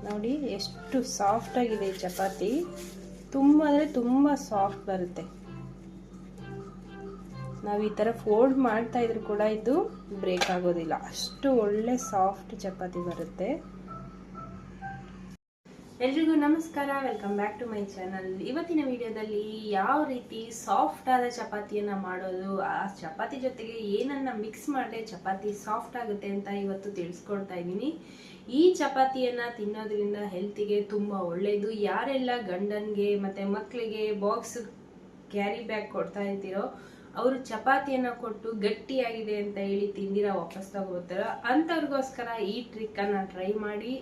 ನೋಡಿ ಎಷ್ಟು ಸಾಫ್ಟ್ ಆಗಿದೆ ಈ ಚಪಾತಿ. ತುಂಬ ಅಂದರೆ ತುಂಬ ಸಾಫ್ಟ್ ಬರುತ್ತೆ. ನಾವು ಈ ಥರ ಫೋಲ್ಡ್ ಮಾಡ್ತಾ ಇದ್ರು ಕೂಡ ಇದು ಬ್ರೇಕ್ ಆಗೋದಿಲ್ಲ, ಅಷ್ಟು ಒಳ್ಳೆ ಸಾಫ್ಟ್ ಚಪಾತಿ ಬರುತ್ತೆ. ಎಲ್ರಿಗೂ ನಮಸ್ಕಾರ, welcome back to my channel. ಇವತ್ತಿನ ವಿಡಿಯೋದಲ್ಲಿ ಯಾವ ರೀತಿ ಸಾಫ್ಟ್ ಆದ ಚಪಾತಿಯನ್ನು ಮಾಡೋದು, ಆ ಚಪಾತಿ ಜೊತೆಗೆ ಏನನ್ನ ಮಿಕ್ಸ್ ಮಾಡಿದ್ರೆ ಚಪಾತಿ ಸಾಫ್ಟ್ ಆಗುತ್ತೆ ಅಂತ ಇವತ್ತು ತಿಳಿಸ್ಕೊಡ್ತಾ ಇದ್ದೀನಿ. ಈ ಚಪಾತಿಯನ್ನು ತಿನ್ನೋದ್ರಿಂದ ಹೆಲ್ತಿಗೆ ತುಂಬ ಒಳ್ಳೆಯದು. ಯಾರೆಲ್ಲ ಗಂಡನಿಗೆ ಮತ್ತು ಮಕ್ಕಳಿಗೆ ಬಾಕ್ಸ್ ಕ್ಯಾರಿ ಬ್ಯಾಗ್ ಕೊಡ್ತಾ ಇರ್ತೀರೋ ಅವರು ಚಪಾತಿಯನ್ನು ಕೊಟ್ಟು ಗಟ್ಟಿಯಾಗಿದೆ ಅಂತ ಹೇಳಿ ತಿಂದಿರ ವಾಪಸ್ ತಗೋತಾರ. ಅಂಥವ್ರಿಗೋಸ್ಕರ ಈ ಟ್ರಿಕ್ಕನ್ನು ಟ್ರೈ ಮಾಡಿ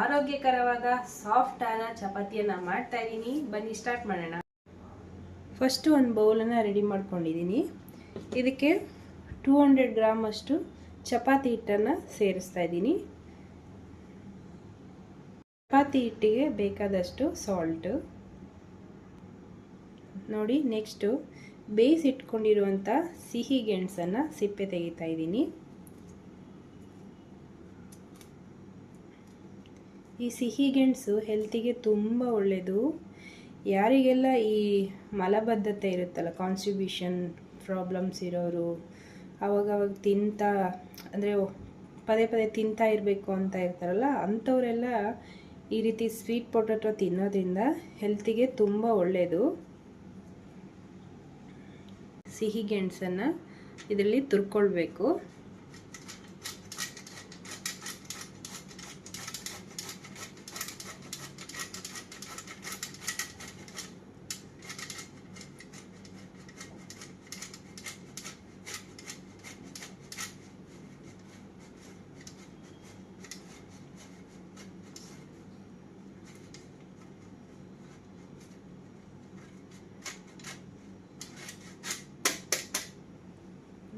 ಆರೋಗ್ಯಕರವಾದ ಸಾಫ್ಟ್ ಆದ ಚಪಾತಿಯನ್ನು ಮಾಡ್ತಾ ಇದ್ದೀನಿ. ಬನ್ನಿ ಸ್ಟಾರ್ಟ್ ಮಾಡೋಣ. ಫಸ್ಟು ಒಂದು ಬೌಲನ್ನು ರೆಡಿ ಮಾಡ್ಕೊಂಡಿದ್ದೀನಿ. ಇದಕ್ಕೆ 200 ಗ್ರಾಮ್ ಅಷ್ಟು ಚಪಾತಿ ಹಿಟ್ಟನ್ನು ಸೇರಿಸ್ತಾ ಇದ್ದೀನಿ. ಚಪಾತಿ ಹಿಟ್ಟಿಗೆ ಬೇಕಾದಷ್ಟು ಸಾಲ್ಟು ನೋಡಿ. ನೆಕ್ಸ್ಟು ಬೇಯಿಸಿಟ್ಕೊಂಡಿರುವಂಥ ಸಿಹಿ ಗೆಣಸನ್ನು ಸಿಪ್ಪೆ ತೆಗಿತಾ ಇದ್ದೀನಿ. ಈ ಸಿಹಿ ಗೆಣಸು ಹೆಲ್ತಿಗೆ ತುಂಬ ಒಳ್ಳೆಯದು. ಯಾರಿಗೆಲ್ಲ ಈ ಮಲಬದ್ಧತೆ ಇರುತ್ತಲ್ಲ, ಕಾನ್ಸ್ಟಿಬ್ಯೂಷನ್ ಪ್ರಾಬ್ಲಮ್ಸ್ ಇರೋರು, ಅವಾಗವಾಗ ತಿಂತಾ ಅಂದರೆ ಪದೇ ಪದೇ ತಿಂತಾ ಇರಬೇಕು ಅಂತ ಇರ್ತಾರಲ್ಲ, ಅಂಥವರೆಲ್ಲ ಈ ರೀತಿ ಸ್ವೀಟ್ ಪೊಟ್ಯಾಟೊ ತಿನ್ನೋದ್ರಿಂದ ಹೆಲ್ತಿಗೆ ತುಂಬ ಒಳ್ಳೆಯದು. ಸಿಹಿ ಗೆಣಸನ್ನು ಇದರಲ್ಲಿ ತುರ್ಕೊಳ್ಬೇಕು.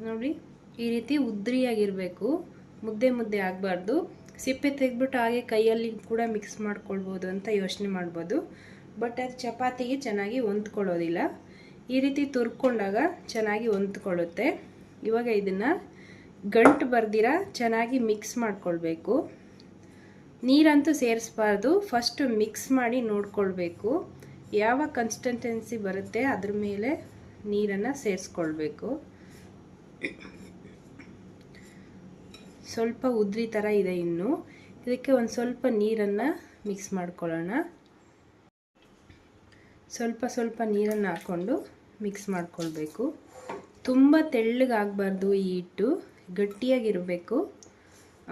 ನೋಡಿ, ಈ ರೀತಿ ಉದ್ರಿಯಾಗಿರಬೇಕು, ಮುದ್ದೆ ಮುದ್ದೆ ಆಗಬಾರ್ದು. ಸಿಪ್ಪೆ ತೆಗೆದ್ಬಿಟ್ಟು ಹಾಗೆ ಕೈಯಲ್ಲಿ ಕೂಡ ಮಿಕ್ಸ್ ಮಾಡ್ಕೊಳ್ಬೋದು ಅಂತ ಯೋಚನೆ ಮಾಡ್ಬೋದು, ಬಟ್ ಅದು ಚಪಾತಿಗೆ ಚೆನ್ನಾಗಿ ಹೊಂದ್ಕೊಳ್ಳೋದಿಲ್ಲ. ಈ ರೀತಿ ತುರ್ಕೊಂಡಾಗ ಚೆನ್ನಾಗಿ ಹೊಂದ್ಕೊಳ್ಳುತ್ತೆ. ಇವಾಗ ಇದನ್ನು ಗಂಟು ಬರ್ದಿರ ಚೆನ್ನಾಗಿ ಮಿಕ್ಸ್ ಮಾಡ್ಕೊಳ್ಬೇಕು. ನೀರಂತೂ ಸೇರಿಸ್ಬಾರ್ದು, ಫಸ್ಟು ಮಿಕ್ಸ್ ಮಾಡಿ ನೋಡ್ಕೊಳ್ಬೇಕು. ಯಾವ ಕನ್ಸಿಸ್ಟೆನ್ಸಿ ಬರುತ್ತೆ ಅದ್ರ ಮೇಲೆ ನೀರನ್ನು ಸೇರಿಸ್ಕೊಳ್ಬೇಕು. ಸ್ವಲ್ಪ ಉದ್ರಿ ಥರ ಇದೆ ಇನ್ನು. ಇದಕ್ಕೆ ಒಂದು ಸ್ವಲ್ಪ ನೀರನ್ನು ಮಿಕ್ಸ್ ಮಾಡ್ಕೊಳ್ಳೋಣ. ಸ್ವಲ್ಪ ಸ್ವಲ್ಪ ನೀರನ್ನು ಹಾಕ್ಕೊಂಡು ಮಿಕ್ಸ್ ಮಾಡ್ಕೊಳ್ಬೇಕು. ತುಂಬ ತೆಳ್ಳಗಾಗಬಾರ್ದು, ಈ ಹಿಟ್ಟು ಗಟ್ಟಿಯಾಗಿರಬೇಕು,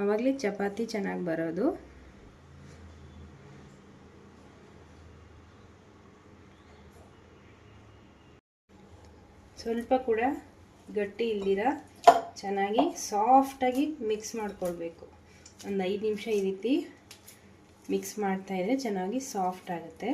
ಆವಾಗಲೇ ಚಪಾತಿ ಚೆನ್ನಾಗಿ ಬರೋದು. ಸ್ವಲ್ಪ ಕೂಡ ಗಟ್ಟಿ ಇಲ್ದಿರ ಚೆನ್ನಾಗಿ ಸಾಫ್ಟಾಗಿ ಮಿಕ್ಸ್ ಮಾಡ್ಕೊಳ್ಬೇಕು. ಒಂದು 5 ನಿಮಿಷ ಈ ರೀತಿ ಮಿಕ್ಸ್ ಮಾಡ್ತಾಯಿದ್ರೆ ಚೆನ್ನಾಗಿ ಸಾಫ್ಟ್ ಆಗುತ್ತೆ.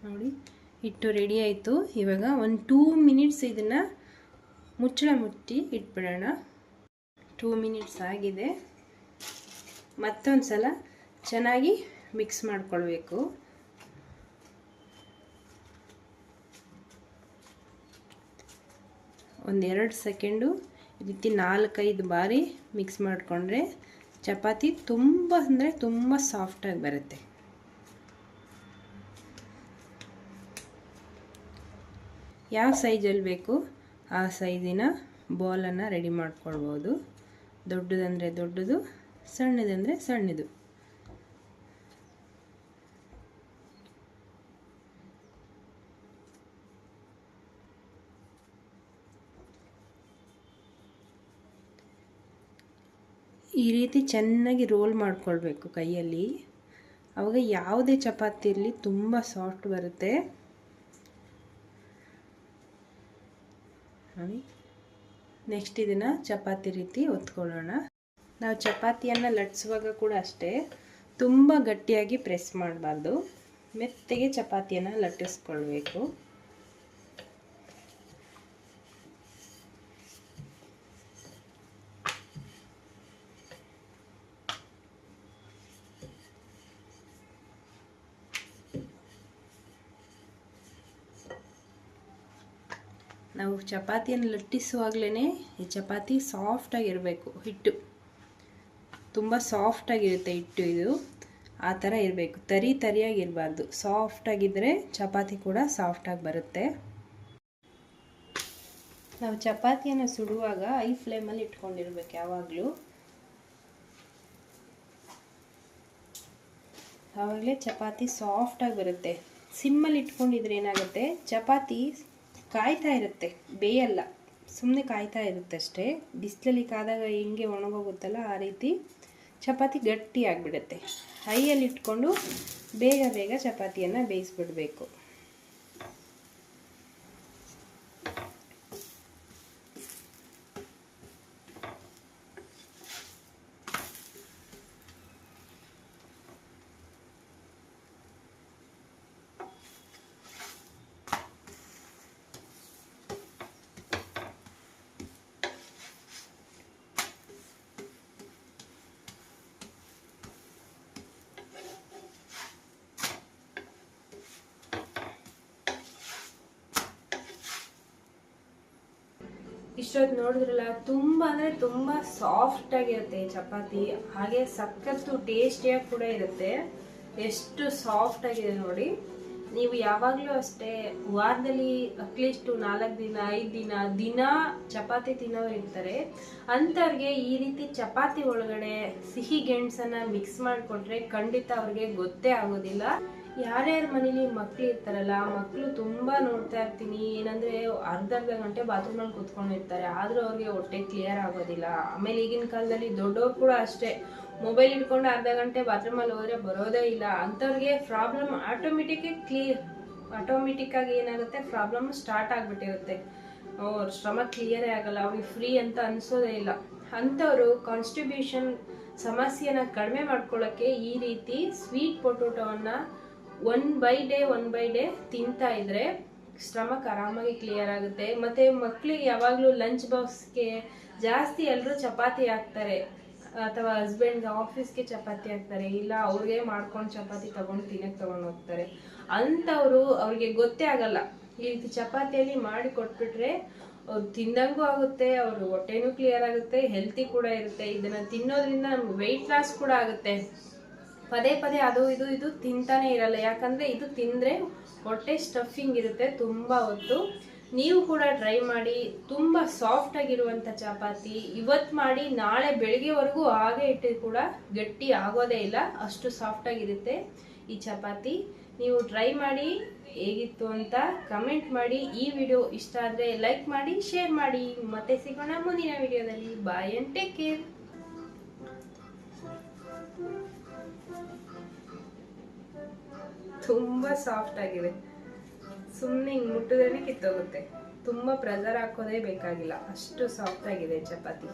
ನೋಡಿ, ಹಿಟ್ಟು ರೆಡಿ ಆಯಿತು. ಇವಾಗ ಒಂದು 2 ಮಿನಿಟ್ಸ್ ಇದನ್ನು ಮುಚ್ಚಳ ಮುಚ್ಚಿ ಇಟ್ಬಿಡೋಣ. 2 ಮಿನಿಟ್ಸ್ ಆಗಿದೆ. ಮತ್ತೊಂದು ಸಲ ಚೆನ್ನಾಗಿ ಮಿಕ್ಸ್ ಮಾಡ್ಕೊಳ್ಬೇಕು. ಒಂದು 2 ಸೆಕೆಂಡು ಈ ರೀತಿ 4-5 ಬಾರಿ ಮಿಕ್ಸ್ ಮಾಡಿಕೊಂಡ್ರೆ ಚಪಾತಿ ತುಂಬ ಅಂದರೆ ತುಂಬ ಸಾಫ್ಟಾಗಿ ಬರುತ್ತೆ. ಯಾವ ಸೈಜಲ್ಲಿ ಬೇಕು ಆ ಸೈಜಿನ ಬಾಲನ್ನು ರೆಡಿ ಮಾಡ್ಕೊಳ್ಬೋದು. ದೊಡ್ಡದಂದರೆ ದೊಡ್ಡದು, ಸಣ್ಣದಂದರೆ ಸಣ್ಣದು. ಈ ರೀತಿ ಚೆನ್ನಾಗಿ ರೋಲ್ ಮಾಡ್ಕೊಳ್ಬೇಕು ಕೈಯಲ್ಲಿ. ಆವಾಗ ಯಾವುದೇ ಚಪಾತಿ ಇರಲಿ ತುಂಬ ಸಾಫ್ಟ್ ಬರುತ್ತೆ. ನೋಡಿ, ನೆಕ್ಸ್ಟ್ ಇದನ್ನು ಚಪಾತಿ ರೀತಿ ಒತ್ಕೊಳ್ಳೋಣ. ನಾವು ಚಪಾತಿಯನ್ನು ಲಟ್ಸುವಾಗ ಕೂಡ ಅಷ್ಟೇ, ತುಂಬ ಗಟ್ಟಿಯಾಗಿ ಪ್ರೆಸ್ ಮಾಡಬಾರ್ದು, ಮೆತ್ತಗೆ ಚಪಾತಿಯನ್ನು ಲಟ್ಟಿಸ್ಕೊಳ್ಬೇಕು. ನಾವು ಚಪಾತಿಯನ್ನು ಲಟ್ಟಿಸುವಾಗಲೇ ಈ ಚಪಾತಿ ಸಾಫ್ಟಾಗಿರಬೇಕು. ಹಿಟ್ಟು ತುಂಬ ಸಾಫ್ಟಾಗಿರುತ್ತೆ ಹಿಟ್ಟು, ಇದು ಆ ಥರ ಇರಬೇಕು. ತರಿಯಾಗಿರಬಾರ್ದು. ಸಾಫ್ಟಾಗಿದ್ದರೆ ಚಪಾತಿ ಕೂಡ ಸಾಫ್ಟಾಗಿ ಬರುತ್ತೆ. ನಾವು ಚಪಾತಿಯನ್ನು ಸುಡುವಾಗ ಐ ಫ್ಲೇಮಲ್ಲಿ ಇಟ್ಕೊಂಡಿರ್ಬೇಕು ಯಾವಾಗಲೂ. ಆವಾಗಲೇ ಚಪಾತಿ ಸಾಫ್ಟಾಗಿ ಬರುತ್ತೆ. ಸಿಮ್ಮಲ್ಲಿ ಇಟ್ಕೊಂಡಿದ್ರೆ ಏನಾಗುತ್ತೆ, ಚಪಾತಿ ಕಾಯ್ತಾ ಇರುತ್ತೆ, ಬೇಯಲ್ಲ, ಸುಮ್ಮನೆ ಕಾಯ್ತಾ ಇರುತ್ತೆ ಅಷ್ಟೇ. ಬಿಸಿಲಲ್ಲಿ ಕಾದಾಗ ಹೆಂಗೆ ಒಣಗೋಗುತ್ತಲ್ಲ ಆ ರೀತಿ ಚಪಾತಿ ಗಟ್ಟಿ ಆಗಿಬಿಡುತ್ತೆ. ಹೈಯಲ್ಲಿ ಇಟ್ಕೊಂಡು ಬೇಗ ಚಪಾತಿಯನ್ನು ಬೇಯಿಸ್ಬಿಡ್ಬೇಕು. ಇಷ್ಟೊತ್ತು ನೋಡಿದ್ರಲ್ಲ, ತುಂಬ ಅಂದರೆ ತುಂಬ ಸಾಫ್ಟಾಗಿರುತ್ತೆ ಈ ಚಪಾತಿ. ಹಾಗೆ ಸಖತ್ತು ಟೇಸ್ಟಿಯಾಗಿ ಕೂಡ ಇರುತ್ತೆ. ಎಷ್ಟು ಸಾಫ್ಟಾಗಿದೆ ನೋಡಿ. ನೀವು ಯಾವಾಗಲೂ ಅಷ್ಟೇ ವಾರದಲ್ಲಿ ಅಟ್ಲೀಸ್ಟ್ 4 ದಿನ 5 ದಿನ ಚಪಾತಿ ತಿನ್ನೋರು ಇರ್ತಾರೆ. ಅಂಥವ್ರಿಗೆ ಈ ರೀತಿ ಚಪಾತಿ ಒಳಗಡೆ ಸಿಹಿ ಗೆಣಸನ್ನು ಮಿಕ್ಸ್ ಮಾಡಿಕೊಟ್ರೆ ಖಂಡಿತ ಅವ್ರಿಗೆ ಗೊತ್ತೇ ಆಗೋದಿಲ್ಲ. ಯಾರ್ಯಾರ ಮನೇಲಿ ಮಕ್ಳು ಇರ್ತಾರಲ್ಲ, ಮಕ್ಕಳು ತುಂಬ ನೋಡ್ತಾ ಇರ್ತೀನಿ, ಏನಂದರೆ ಅರ್ಧ ಗಂಟೆ ಬಾತ್ರೂಮಲ್ಲಿ ಕೂತ್ಕೊಂಡಿರ್ತಾರೆ, ಆದರೂ ಅವ್ರಿಗೆ ಹೊಟ್ಟೆ ಕ್ಲಿಯರ್ ಆಗೋದಿಲ್ಲ. ಆಮೇಲೆ ಈಗಿನ ಕಾಲದಲ್ಲಿ ದೊಡ್ಡವ್ರು ಕೂಡ ಅಷ್ಟೇ, ಮೊಬೈಲ್ ಇಟ್ಕೊಂಡು ಅರ್ಧ ಗಂಟೆ ಬಾತ್ರೂಮಲ್ಲಿ ಹೋದರೆ ಬರೋದೇ ಇಲ್ಲ. ಅಂಥವ್ರಿಗೆ ಪ್ರಾಬ್ಲಮ್ ಆಟೋಮೆಟಿಕ್ಕಾಗಿ ಏನಾಗುತ್ತೆ, ಪ್ರಾಬ್ಲಮ್ ಸ್ಟಾರ್ಟ್ ಆಗಿಬಿಟ್ಟಿರುತ್ತೆ. ಅವ್ರ ಶ್ರಮ ಕ್ಲಿಯರೇ ಆಗಲ್ಲ, ಅವ್ರಿಗೆ ಫ್ರೀ ಅಂತ ಅನಿಸೋದೇ ಇಲ್ಲ. ಅಂಥವರು ಕಾನ್ಸ್ಟಿಬ್ಯೂಷನ್ ಸಮಸ್ಯೆನ ಕಡಿಮೆ ಮಾಡ್ಕೊಳ್ಳೋಕ್ಕೆ ಈ ರೀತಿ ಸ್ವೀಟ್ ಪೊಟೊಟೊವನ್ನು 1 ಬೈ ಡೇ ತಿಂತಾ ಇದ್ರೆ ಸ್ಟಮಕ್ ಆರಾಮಾಗಿ ಕ್ಲಿಯರ್ ಆಗುತ್ತೆ. ಮತ್ತು ಮಕ್ಕಳಿಗೆ ಯಾವಾಗಲೂ ಲಂಚ್ ಬಾಕ್ಸ್ಗೆ ಜಾಸ್ತಿ ಎಲ್ಲರೂ ಚಪಾತಿ ಹಾಕ್ತಾರೆ, ಅಥವಾ ಹಸ್ಬೆಂಡ್ ಆಫೀಸ್ಗೆ ಚಪಾತಿ ಹಾಕ್ತಾರೆ, ಇಲ್ಲ ಅವ್ರಿಗೆ ಮಾಡ್ಕೊಂಡು ಚಪಾತಿ ತಿನ್ನಕ್ಕೆ ತೊಗೊಂಡು ಹೋಗ್ತಾರೆ. ಅಂಥವ್ರು ಅವ್ರಿಗೆ ಗೊತ್ತೇ ಆಗಲ್ಲ. ಈ ರೀತಿ ಚಪಾತಿಯಲ್ಲಿ ಮಾಡಿ ಕೊಟ್ಬಿಟ್ರೆ ಅವ್ರು ತಿಂದಂಗೂ ಆಗುತ್ತೆ, ಅವ್ರ ಹೊಟ್ಟೆನೂ ಕ್ಲಿಯರ್ ಆಗುತ್ತೆ, ಹೆಲ್ತಿ ಕೂಡ ಇರುತ್ತೆ. ಇದನ್ನು ತಿನ್ನೋದ್ರಿಂದ ನಮ್ಗೆ ವೆಯ್ಟ್ ಲಾಸ್ ಕೂಡ ಆಗುತ್ತೆ. ಪದೇ ಅದು ಇದು ತಿಂತಾನೆ ಇರಲ್ಲ, ಯಾಕಂದರೆ ಇದು ತಿಂದರೆ ಹೊಟ್ಟೆ ಸ್ಟಫಿಂಗ್ ಇರುತ್ತೆ ತುಂಬ ಹೊತ್ತು. ನೀವು ಕೂಡ ಟ್ರೈ ಮಾಡಿ. ತುಂಬ ಸಾಫ್ಟಾಗಿರುವಂಥ ಚಪಾತಿ ಇವತ್ತು ಮಾಡಿ ನಾಳೆ ಬೆಳಗ್ಗೆವರೆಗೂ ಹಾಗೆ ಇಟ್ಟು ಕೂಡ ಗಟ್ಟಿ ಆಗೋದೇ ಇಲ್ಲ, ಅಷ್ಟು ಸಾಫ್ಟಾಗಿರುತ್ತೆ ಈ ಚಪಾತಿ. ನೀವು ಟ್ರೈ ಮಾಡಿ, ಹೇಗಿತ್ತು ಅಂತ ಕಮೆಂಟ್ ಮಾಡಿ. ಈ ವಿಡಿಯೋ ಇಷ್ಟ ಆದರೆ ಲೈಕ್ ಮಾಡಿ, ಶೇರ್ ಮಾಡಿ. ಮತ್ತೆ ಸಿಗೋಣ ಮುಂದಿನ ವಿಡಿಯೋದಲ್ಲಿ. Boy and take care. ತುಂಬ ಸಾಫ್ಟ್ ಆಗಿದೆ, ಸುಮ್ಮನೆ ಹಿಂಗೆ ಮುಟ್ಟಿದ್ರೆ ಕಿತ್ತೋಗುತ್ತೆ. ತುಂಬ ಪ್ರೆಷರ್ ಹಾಕೋದೇ ಬೇಕಾಗಿಲ್ಲ, ಅಷ್ಟು ಸಾಫ್ಟ್ ಆಗಿದೆ ಚಪಾತಿ.